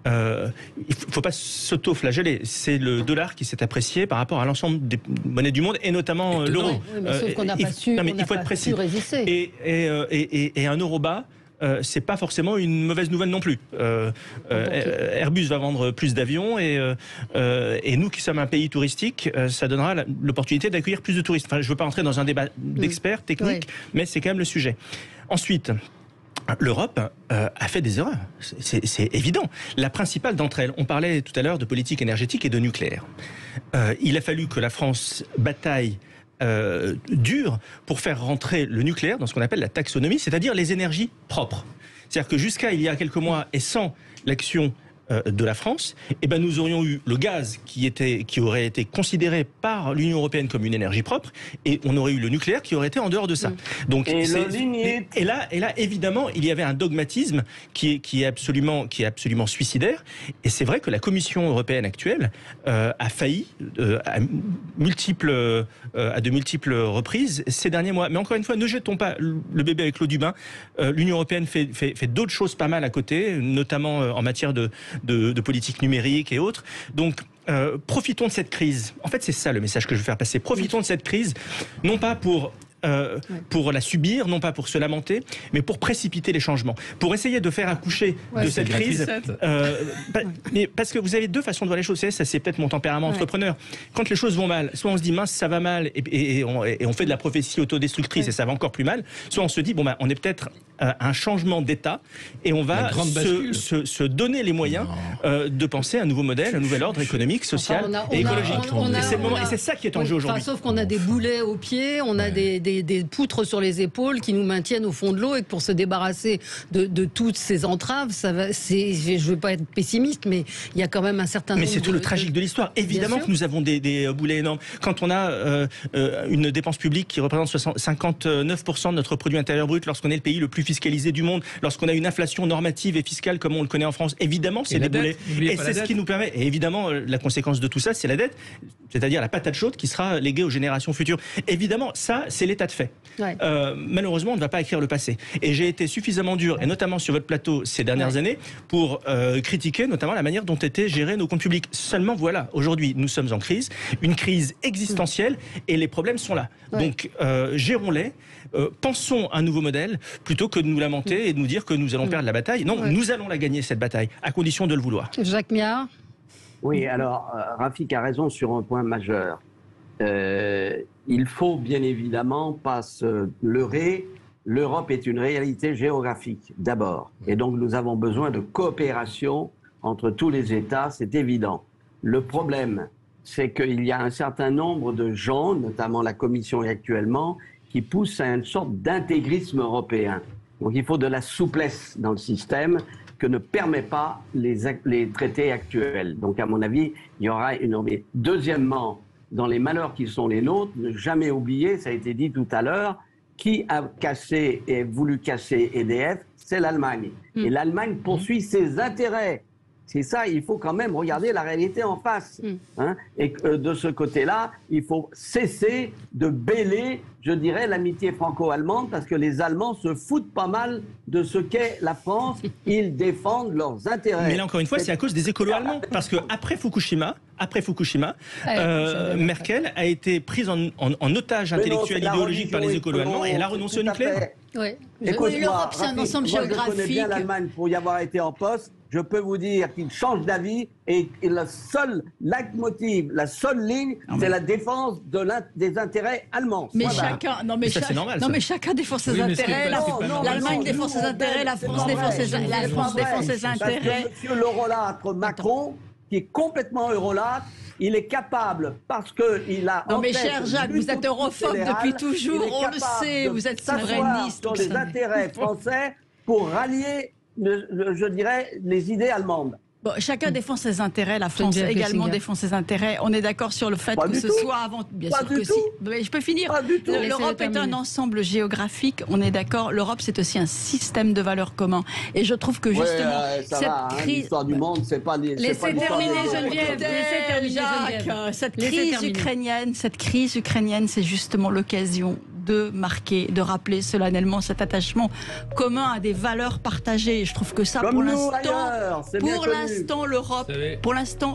[SPEAKER 6] Il ne faut pas s'auto-flageller. C'est le dollar qui s'est apprécié par rapport à l'ensemble des monnaies du monde et notamment l'euro.
[SPEAKER 2] Oui, sauf qu'on n'a pas su résister.
[SPEAKER 6] Et un euro bas, c'est pas forcément une mauvaise nouvelle non plus. Airbus va vendre plus d'avions et nous qui sommes un pays touristique, ça donnera l'opportunité d'accueillir plus de touristes. Enfin, je ne veux pas entrer dans un débat d'experts techniques, mais c'est quand même le sujet. Ensuite, l'Europe a fait des erreurs, c'est évident. La principale d'entre elles, on parlait tout à l'heure de politique énergétique et de nucléaire. Il a fallu que la France bataille dur pour faire rentrer le nucléaire dans ce qu'on appelle la taxonomie, c'est-à-dire les énergies propres. C'est-à-dire que jusqu'à il y a quelques mois et sans l'action de la France, eh ben nous aurions eu le gaz qui aurait été considéré par l'Union européenne comme une énergie propre, et on aurait eu le nucléaire qui aurait été en dehors de ça. Donc, et là, évidemment, il y avait un dogmatisme qui est absolument suicidaire. Et c'est vrai que la Commission européenne actuelle a failli à de multiples reprises ces derniers mois. Mais encore une fois, ne jetons pas le bébé avec l'eau du bain. L'Union européenne fait d'autres choses pas mal à côté, notamment en matière de politique numérique et autres. Donc, profitons de cette crise. En fait, c'est ça le message que je veux faire passer. Profitons de cette crise, non pas pour la subir, non pas pour se lamenter, mais pour précipiter les changements, pour essayer de faire accoucher de cette crise. Mais parce que vous avez deux façons de voir les choses. Ça, c'est peut-être mon tempérament entrepreneur. Quand les choses vont mal, soit on se dit mince, ça va mal, et on fait de la prophétie autodestructrice et ça va encore plus mal. Soit on se dit on est peut-être à un changement d'état et on va se donner les moyens de penser un nouveau modèle, un nouvel ordre économique, social et écologique. Et c'est ça qui est en jeu aujourd'hui.
[SPEAKER 2] Sauf qu'on a des boulets aux pieds, on a des poutres sur les épaules qui nous maintiennent au fond de l'eau, et que pour se débarrasser de toutes ces entraves, je ne veux pas être pessimiste, mais il y a quand même un certain nombre.
[SPEAKER 6] Mais c'est tout le tragique de l'histoire. Évidemment que nous avons des boulets énormes. Quand on a une dépense publique qui représente 59% de notre produit intérieur brut, lorsqu'on est le pays le plus fiscalisé du monde, lorsqu'on a une inflation normative et fiscale comme on le connaît en France, évidemment, c'est des boulets. Et c'est ce qui nous permet. Et évidemment, la conséquence de tout ça, c'est la dette, c'est-à-dire la patate chaude qui sera léguée aux générations futures. Évidemment, ça, c'est l'état de fait. Malheureusement, on ne va pas écrire le passé. Et j'ai été suffisamment dur, et notamment sur votre plateau ces dernières années, pour critiquer notamment la manière dont étaient gérés nos comptes publics. Seulement, voilà, aujourd'hui, nous sommes en crise, une crise existentielle, et les problèmes sont là. Donc, gérons-les. Pensons à un nouveau modèle plutôt que de nous lamenter et de nous dire que nous allons perdre la bataille. Non, nous allons la gagner, cette bataille, à condition de le vouloir.
[SPEAKER 2] Jacques Miard.
[SPEAKER 4] Oui, alors Rafik a raison sur un point majeur. Il faut bien évidemment pas se leurrer. L'Europe est une réalité géographique d'abord. Et donc nous avons besoin de coopération entre tous les États, c'est évident. Le problème, c'est qu'il y a un certain nombre de gens, notamment la Commission actuellement, qui pousse à une sorte d'intégrisme européen. Donc il faut de la souplesse dans le système que ne permet pas les traités actuels. Donc à mon avis, il y aura une... Deuxièmement, dans les malheurs qui sont les nôtres, ne jamais oublier, ça a été dit tout à l'heure, qui a cassé et voulu casser EDF, c'est l'Allemagne. Et l'Allemagne poursuit ses intérêts. C'est ça, il faut quand même regarder la réalité en face. Et de ce côté-là, il faut cesser de bêler, je dirais, l'amitié franco-allemande, parce que les Allemands se foutent pas mal de ce qu'est la France. Ils défendent leurs intérêts.
[SPEAKER 6] Mais là, encore une fois, c'est à cause des écolos allemands. Parce qu'après Fukushima, Merkel a été prise en otage intellectuel idéologique par les écolos allemands, et elle a renoncé au nucléaire.
[SPEAKER 5] L'Europe, c'est un ensemble géographique.
[SPEAKER 4] Je connais bien l'Allemagne pour y avoir été en poste. Je peux vous dire qu'il change d'avis, et le seul leitmotiv, la seule ligne, c'est la défense des intérêts allemands.
[SPEAKER 5] Mais chacun défend ses intérêts. L'Allemagne défend ses intérêts, la France défend ses intérêts.
[SPEAKER 4] Parce que M. l'eurolâtre Macron, qui est complètement eurolâtre, il est capable, parce qu'il a...
[SPEAKER 5] Non mais cher Jacques, vous êtes europhobe depuis toujours, on le sait, vous êtes souverainiste.
[SPEAKER 4] Sur les intérêts français pour rallier, je dirais, les idées allemandes.
[SPEAKER 5] Bon, chacun défend ses intérêts, la France également défend ses intérêts. On est d'accord sur le fait que ce soit avant... Bien sûr que si. Mais je peux finir. L'Europe est un ensemble géographique, on est d'accord. L'Europe, c'est aussi un système de valeurs communs. Et je trouve que justement, cette crise...
[SPEAKER 4] L'histoire du monde, c'est pas...
[SPEAKER 2] Laissez terminer Geneviève.
[SPEAKER 5] Cette crise ukrainienne, c'est justement l'occasion de marquer, de rappeler solennellement cet attachement commun à des valeurs partagées. Et je trouve que ça, pour l'instant,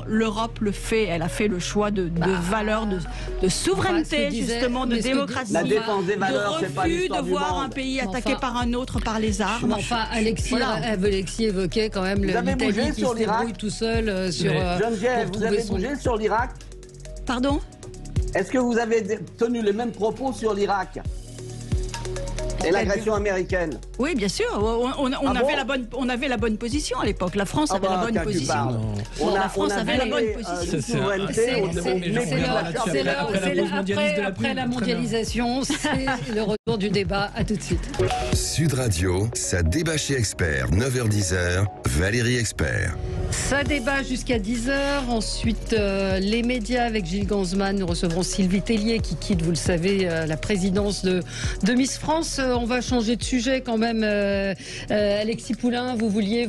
[SPEAKER 5] l'Europe le fait. Elle a fait le choix de valeurs, de souveraineté, justement, de démocratie,
[SPEAKER 4] la défense des valeurs,
[SPEAKER 5] de refus de voir un pays attaqué par un autre par les armes.
[SPEAKER 2] Enfin, Alexis évoquait quand même l'Italie qui se débrouille tout seul sur...
[SPEAKER 4] Geneviève, vous avez bougé sur l'Irak ?
[SPEAKER 5] Pardon ?
[SPEAKER 4] Est-ce que vous avez tenu les mêmes propos sur l'Irak et l'agression américaine?
[SPEAKER 5] Oui, bien sûr. On avait la bonne position à l'époque. La France avait la bonne position. La France avait la bonne position.
[SPEAKER 2] Après la mondialisation, c'est le retour du débat. À tout de suite.
[SPEAKER 1] Sud Radio, ça débat chez Expert, 9h-10h, Valérie Expert.
[SPEAKER 2] Ça débat jusqu'à 10h. Ensuite, les médias avec Gilles Ganzmann. Nous recevrons Sylvie Tellier qui quitte, vous le savez, la présidence de Miss France. On va changer de sujet quand même. Alexis Poulain, vous vouliez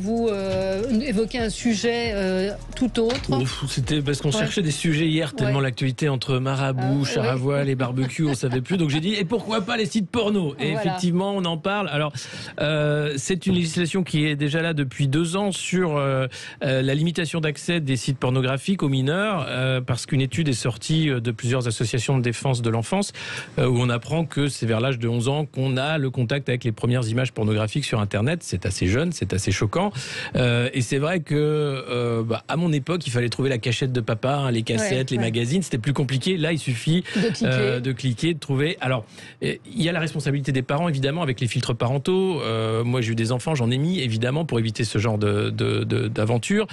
[SPEAKER 2] évoquer un sujet tout autre.
[SPEAKER 3] C'était parce qu'on cherchait des sujets hier, tellement l'actualité entre marabout, char à voile et barbecue, on savait plus. Donc j'ai dit, et pourquoi pas les sites porno? Et effectivement, on en parle. Alors, c'est une législation qui est déjà là depuis 2 ans sur la limitation d'accès des sites pornographiques aux mineurs, parce qu'une étude est sortie de plusieurs associations de défense de l'enfance, où on apprend que c'est vers l'âge de 11 ans qu'on a le contact avec les premières images pornographiques sur Internet. C'est assez jeune, c'est assez choquant. Et c'est vrai que, à mon époque, il fallait trouver la cachette de papa, les cassettes, les magazines. C'était plus compliqué. Là, il suffit de cliquer, de trouver. Alors, il y a la responsabilité des parents, évidemment, avec les filtres parentaux. Moi, j'ai eu des enfants, j'en ai mis, évidemment, pour éviter ce genre d'aventure.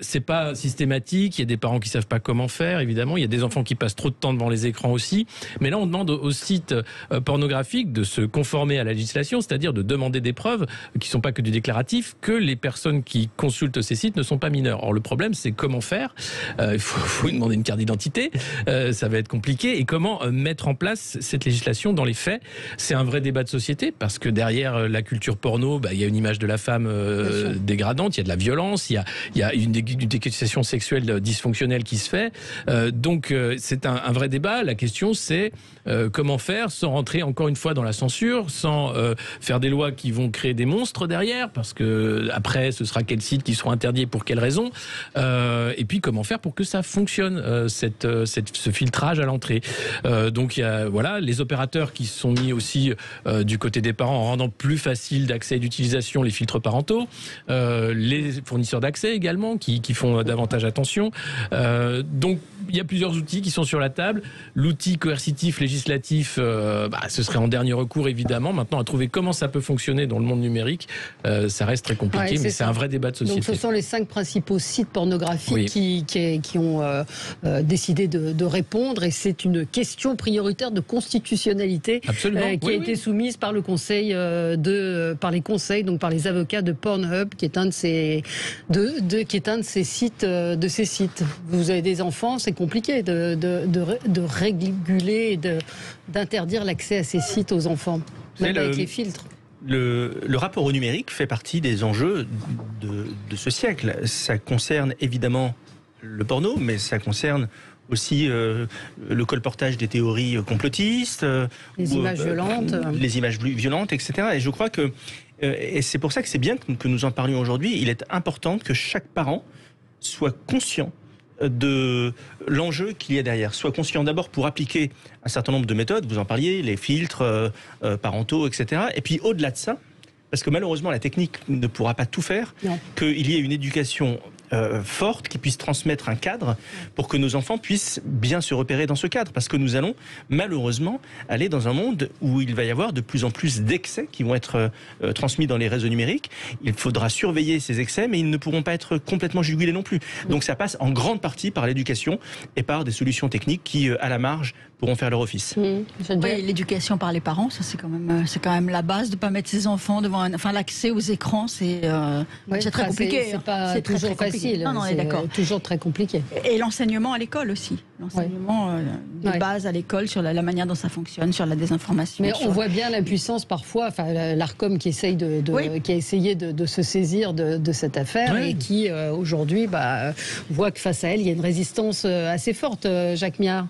[SPEAKER 3] C'est pas systématique, il y a des parents qui savent pas comment faire, évidemment, il y a des enfants qui passent trop de temps devant les écrans aussi, mais là on demande aux sites pornographiques de se conformer à la législation, c'est-à-dire de demander des preuves qui sont pas que du déclaratif, que les personnes qui consultent ces sites ne sont pas mineures. Or le problème c'est comment faire, il faut demander une carte d'identité, ça va être compliqué, et comment mettre en place cette législation dans les faits. C'est un vrai débat de société, parce que derrière la culture porno, il y a une image de la femme dégradante, il y a de la violence, il y a une éducation sexuelle dysfonctionnelle qui se fait. Donc c'est un vrai débat. La question c'est comment faire sans rentrer encore une fois dans la censure, sans faire des lois qui vont créer des monstres derrière, parce que après ce sera quels sites qui seront interdits et pour quelles raisons. Et puis comment faire pour que ça fonctionne, ce filtrage à l'entrée. Donc il y a les opérateurs qui se sont mis aussi du côté des parents en rendant plus facile d'accès et d'utilisation les filtres parentaux, les fournisseurs d'accès également qui font davantage attention. Donc il y a plusieurs outils qui sont sur la table. L'outil coercitif législatif, ce serait en dernier recours évidemment. Maintenant, à trouver comment ça peut fonctionner dans le monde numérique, ça reste très compliqué, mais c'est un vrai débat de société.
[SPEAKER 2] Donc ce sont les 5 principaux sites pornographiques qui ont décidé de répondre, et c'est une question prioritaire de constitutionnalité qui a été soumise par le conseil par les conseils, donc par les avocats de Pornhub, qui est un de ces sites. Vous avez des enfants, c'est compliqué de réguler et d'interdire l'accès à ces sites aux enfants, même avec les filtres.
[SPEAKER 6] Le rapport au numérique fait partie des enjeux de ce siècle. Ça concerne évidemment le porno, mais ça concerne aussi le colportage des théories complotistes,
[SPEAKER 2] les images
[SPEAKER 6] violentes, etc. Et je crois que, et c'est pour ça que c'est bien que nous en parlions aujourd'hui, il est important que chaque parent soit conscient de l'enjeu qu'il y a derrière, soit conscient d'abord pour appliquer un certain nombre de méthodes, vous en parliez, les filtres parentaux, etc. Et puis au-delà de ça, parce que malheureusement la technique ne pourra pas tout faire, qu'il y ait une éducation forte qui puisse transmettre un cadre pour que nos enfants puissent bien se repérer dans ce cadre, parce que nous allons malheureusement aller dans un monde où il va y avoir de plus en plus d'excès qui vont être transmis dans les réseaux numériques. Il faudra surveiller ces excès, mais ils ne pourront pas être complètement jugulés non plus. Donc ça passe en grande partie par l'éducation et par des solutions techniques qui, à la marge, pourront faire leur office.
[SPEAKER 5] L'éducation par les parents, ça c'est quand même la base, de ne pas mettre ses enfants devant l'accès aux écrans, c'est très compliqué.
[SPEAKER 2] C'est pas toujours facile. C'est toujours très compliqué.
[SPEAKER 5] Et l'enseignement à l'école aussi. L'enseignement de base à l'école sur la manière dont ça fonctionne, sur la désinformation.
[SPEAKER 2] Mais on voit bien l'impuissance parfois, l'ARCOM qui essaye qui a essayé de se saisir de cette affaire et qui aujourd'hui voit que face à elle, il y a une résistance assez forte, Jacques Miard.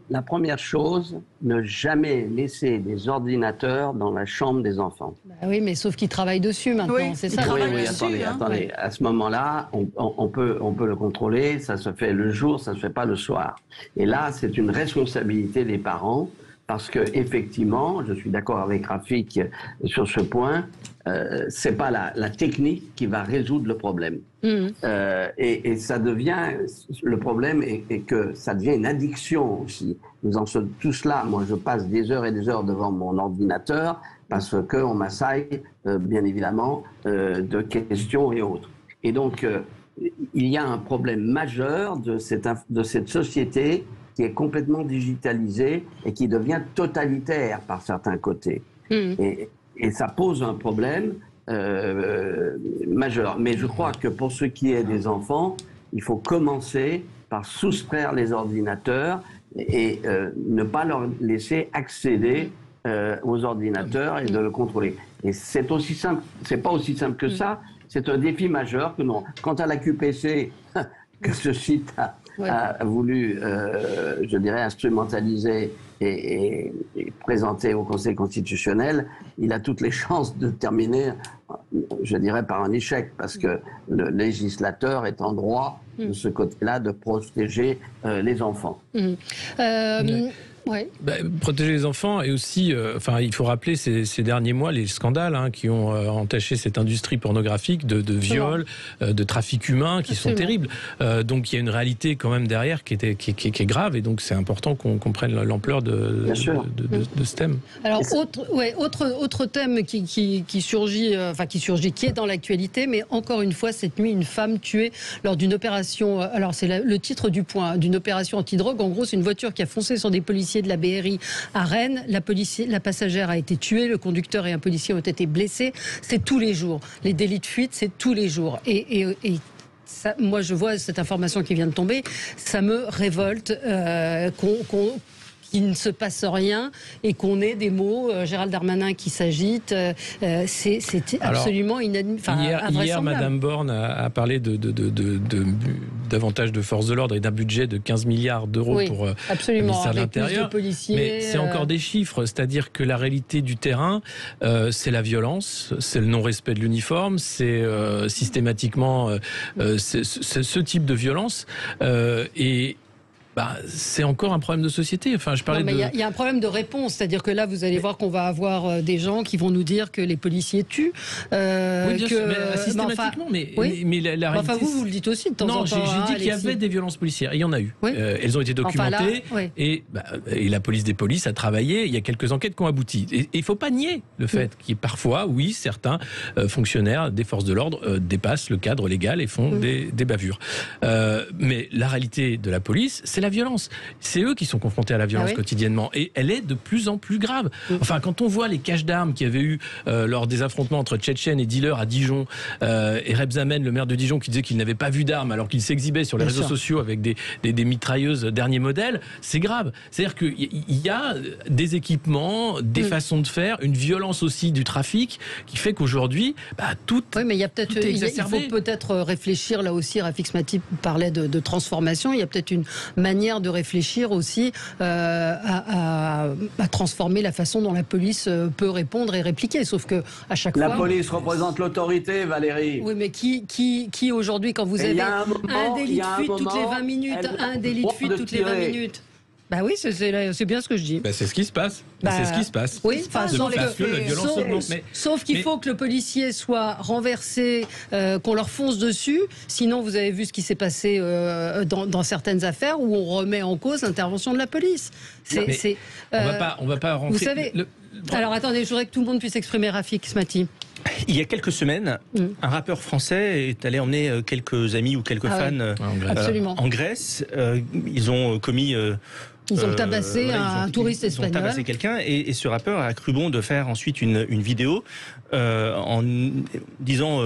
[SPEAKER 4] La première chose, ne jamais laisser des ordinateurs dans la chambre des enfants.
[SPEAKER 2] Oui, mais sauf qu'ils travaillent dessus maintenant, c'est ça.
[SPEAKER 4] Attendez. À ce moment-là, on peut le contrôler, ça se fait le jour, ça se fait pas le soir. Et là, c'est une responsabilité des parents, parce que effectivement, je suis d'accord avec Rafik sur ce point, c'est pas la technique qui va résoudre le problème. Et ça devient, le problème est que ça devient une addiction aussi. Nous en sommes tous là. Moi, je passe des heures et des heures devant mon ordinateur parce qu'on m'assaille, bien évidemment, de questions et autres. Et donc, il y a un problème majeur de cette société qui est complètement digitalisée et qui devient totalitaire par certains côtés. Et ça pose un problème majeur. Mais je crois que pour ce qui est des enfants, il faut commencer par soustraire les ordinateurs et ne pas leur laisser accéder aux ordinateurs et de le contrôler. Et c'est aussi simple, c'est pas aussi simple que ça, c'est un défi majeur que non. Quant à la QPC, que ce site a voulu, je dirais, instrumentaliser et présenter au Conseil constitutionnel, il a toutes les chances de terminer, je dirais, par un échec, parce que le législateur est en droit, de ce côté-là, de protéger les enfants.
[SPEAKER 2] Ouais.
[SPEAKER 3] Protéger les enfants et aussi, il faut rappeler ces derniers mois les scandales qui ont entaché cette industrie pornographique de viol, de trafic humain, qui sont terribles. Donc il y a une réalité quand même derrière qui est grave, et donc c'est important qu'on comprenne l'ampleur de ce thème.
[SPEAKER 2] Alors autre thème qui surgit, qui est dans l'actualité, mais encore une fois cette nuit, une femme tuée lors d'une opération. Alors c'est le titre du Point, d'une opération antidrogue. En gros, c'est une voiture qui a foncé sur des policiers de la BRI à Rennes. La passagère a été tuée, le conducteur et un policier ont été blessés. C'est tous les jours. Les délits de fuite, c'est tous les jours. Et ça, moi, je vois cette information qui vient de tomber, ça me révolte qu'il ne se passe rien et qu'on ait des mots, Gérald Darmanin qui s'agite, c'est absolument inadmissible.
[SPEAKER 3] Hier, Madame Borne a parlé davantage de forces de l'ordre et d'un budget de 15 milliards d'euros pour le ministère de l'Intérieur. Mais c'est encore des chiffres, c'est-à-dire que la réalité du terrain, c'est la violence, c'est le non-respect de l'uniforme, c'est systématiquement ce type de violence et c'est encore un problème de société.
[SPEAKER 2] Il y a un problème de réponse, c'est-à-dire que là, vous allez voir qu'on va avoir des gens qui vont nous dire que les policiers tuent.
[SPEAKER 3] Oui, bien sûr, systématiquement. Mais la réalité,
[SPEAKER 2] vous le dites aussi de temps en temps.
[SPEAKER 3] Non, j'ai dit qu'il y avait des violences policières. Il y en a eu. Oui. Elles ont été documentées. Et la police des polices a travaillé. Il y a quelques enquêtes qui ont abouti. Et il ne faut pas nier le fait qu'il y ait parfois, certains fonctionnaires des forces de l'ordre dépassent le cadre légal et font des bavures. Mais la réalité de la police, c'est la violence. C'est eux qui sont confrontés à la violence quotidiennement. Et elle est de plus en plus grave. Quand on voit les caches d'armes qu'il y avait eu lors des affrontements entre Tchétchènes et dealers à Dijon, et Rebsamen, le maire de Dijon, qui disait qu'il n'avait pas vu d'armes alors qu'il s'exhibait sur les réseaux sociaux avec des mitrailleuses dernier modèle, c'est grave. C'est-à-dire qu'il y a des équipements, des façons de faire, une violence aussi du trafic qui fait qu'aujourd'hui, tout
[SPEAKER 2] mais il y a peut-être, il faut peut-être réfléchir, là aussi, Rafik Smati parlait de transformation, il y a peut-être une manière de réfléchir aussi à transformer la façon dont la police peut répondre et répliquer. Sauf que à chaque fois...
[SPEAKER 4] La police représente l'autorité, Valérie.
[SPEAKER 2] Oui, mais qui aujourd'hui, quand vous avez un délit de fuite toutes les 20 minutes, un délit de fuite toutes les 20 minutes... Oui, c'est bien ce que je dis.
[SPEAKER 3] C'est ce qui se passe. C'est ce qui se passe.
[SPEAKER 2] Oui, sauf qu'il faut que le policier soit renversé, qu'on leur fonce dessus. Sinon, vous avez vu ce qui s'est passé dans certaines affaires où on remet en cause l'intervention de la police.
[SPEAKER 3] On va pas rentrer.
[SPEAKER 2] Vous savez. Alors attendez, je voudrais que tout le monde puisse exprimer Rafik Smati.
[SPEAKER 6] Il y a quelques semaines, un rappeur français est allé emmener quelques amis ou quelques fans en Grèce. Ils ont commis...
[SPEAKER 2] Ils ont tabassé un touriste espagnol.
[SPEAKER 6] Ils ont tabassé quelqu'un et ce rappeur a cru bon de faire ensuite une vidéo en disant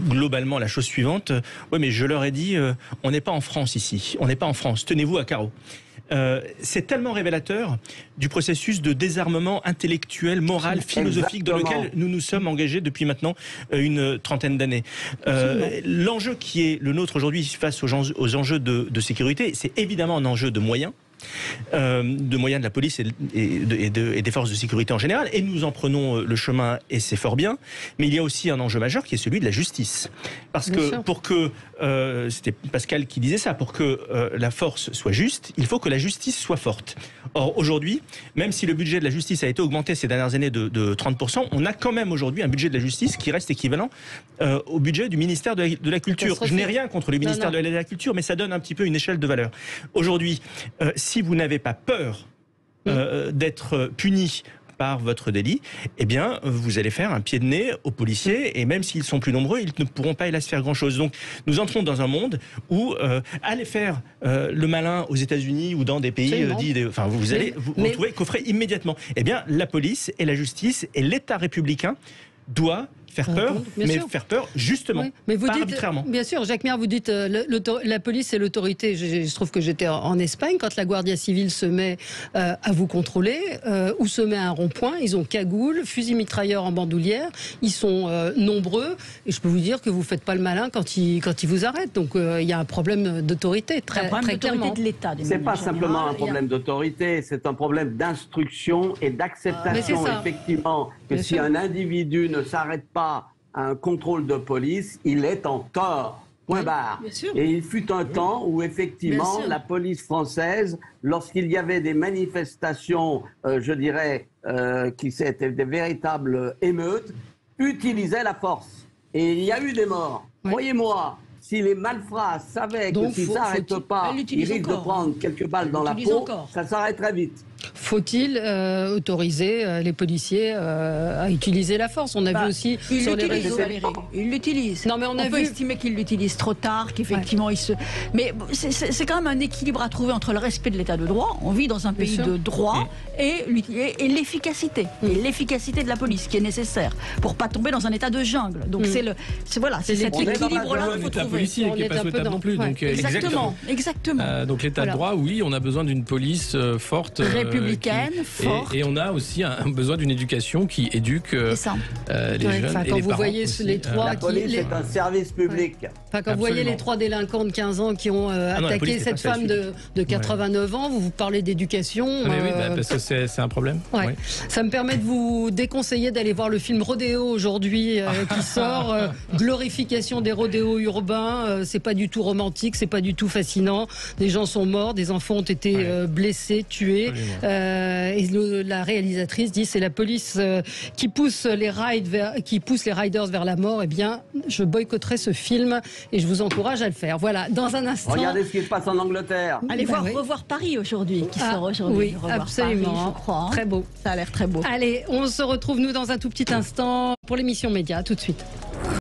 [SPEAKER 6] globalement la chose suivante. Ouais, mais je leur ai dit, on n'est pas en France ici. On n'est pas en France. Tenez-vous à carreau. C'est tellement révélateur du processus de désarmement intellectuel, moral, philosophique dans lequel nous nous sommes engagés depuis maintenant une trentaine d'années. L'enjeu qui est le nôtre aujourd'hui face aux enjeux de sécurité, c'est évidemment un enjeu de moyens. De la police et des forces de sécurité en général, et nous en prenons le chemin et c'est fort bien, mais il y a aussi un enjeu majeur qui est celui de la justice, parce que pour que c'était Pascal qui disait ça, pour que la force soit juste, il faut que la justice soit forte. Or aujourd'hui, même si le budget de la justice a été augmenté ces dernières années de 30%, on a quand même aujourd'hui un budget de la justice qui reste équivalent au budget du ministère de la Culture. Je n'ai rien contre le ministère de la Culture, mais ça donne un petit peu une échelle de valeur. Aujourd'hui, si vous n'avez pas peur d'être puni par votre délit, eh bien, vous allez faire un pied de nez aux policiers, et même s'ils sont plus nombreux, ils ne pourront pas, hélas, faire grand-chose. Donc, nous entrons dans un monde où aller faire le malin aux États-Unis ou dans des pays vous allez vous retrouver coffré immédiatement. Eh bien, la police et la justice et l'État républicain doit faire peur, mais faire peur justement, mais vous
[SPEAKER 2] dites,
[SPEAKER 6] arbitrairement.
[SPEAKER 2] Bien sûr, Jacques Miard, vous dites la police c'est l'autorité. Je trouve que j'étais en Espagne, quand la Guardia Civile se met à vous contrôler, ou se met à un rond-point, ils ont cagoule, fusil mitrailleur en bandoulière, ils sont nombreux, et je peux vous dire que vous ne faites pas le malin quand ils vous arrêtent. Donc il y a un problème d'autorité, très clairement.
[SPEAKER 5] De l'État.
[SPEAKER 4] C'est pas simplement un problème d'autorité, c'est un problème d'instruction et d'acceptation, effectivement, que si un individu ne s'arrête pas à un contrôle de police, il est en tort. Point barre. Et il fut un temps où effectivement la police française, lorsqu'il y avait des manifestations, je dirais, qui étaient des véritables émeutes, utilisait la force. Et il y a eu des morts. Croyez-moi, si les malfrats savaient que s'ils ne s'arrêtent pas, ils risquent de prendre quelques balles dans la peau, ça s'arrêterait vite.
[SPEAKER 2] Faut-il autoriser les policiers à utiliser la force? On a vu aussi sur les réseaux.
[SPEAKER 5] Ils l'utilisent.
[SPEAKER 2] Non, mais on peut
[SPEAKER 5] estimer qu'ils l'utilisent trop tard, qu'effectivement ils se. Mais c'est quand même un équilibre à trouver entre le respect de l'état de droit. On vit dans un pays de droit et l'efficacité. Et l'efficacité de la police qui est nécessaire pour pas tomber dans un état de jungle. Donc c'est cet équilibre-là qu'il faut trouver.
[SPEAKER 3] Policier qui n'est pas souhaitable non plus. Donc,
[SPEAKER 5] exactement.
[SPEAKER 3] Donc l'état de droit, oui, on a besoin d'une police forte.
[SPEAKER 5] Républicaine, forte.
[SPEAKER 3] Et on a aussi besoin d'une éducation qui éduque les jeunes et les
[SPEAKER 2] quand vous
[SPEAKER 3] parents
[SPEAKER 2] voyez
[SPEAKER 3] aussi.
[SPEAKER 2] les trois
[SPEAKER 4] la police est un service public.
[SPEAKER 2] Quand vous voyez les 3 délinquants de 15 ans qui ont attaqué cette femme de 89 ans, vous parlez d'éducation.
[SPEAKER 3] Oui, parce que c'est un problème.
[SPEAKER 2] Ouais. Ça me permet de vous déconseiller d'aller voir le film Rodéo aujourd'hui qui sort. Glorification des rodéos urbains. C'est pas du tout romantique, c'est pas du tout fascinant. Des gens sont morts, des enfants ont été blessés, tués. Et la réalisatrice dit c'est la police qui pousse les riders vers la mort. Eh bien, je boycotterai ce film et je vous encourage à le faire. Voilà, dans un instant.
[SPEAKER 4] Regardez ce qui se passe en Angleterre.
[SPEAKER 5] Allez revoir Paris aujourd'hui, qui sort aujourd'hui.
[SPEAKER 2] Oui, absolument.
[SPEAKER 5] Paris, je crois.
[SPEAKER 2] Très beau.
[SPEAKER 5] Ça a l'air très beau.
[SPEAKER 2] Allez, on se retrouve nous dans un tout petit instant pour l'émission Média. Tout de suite.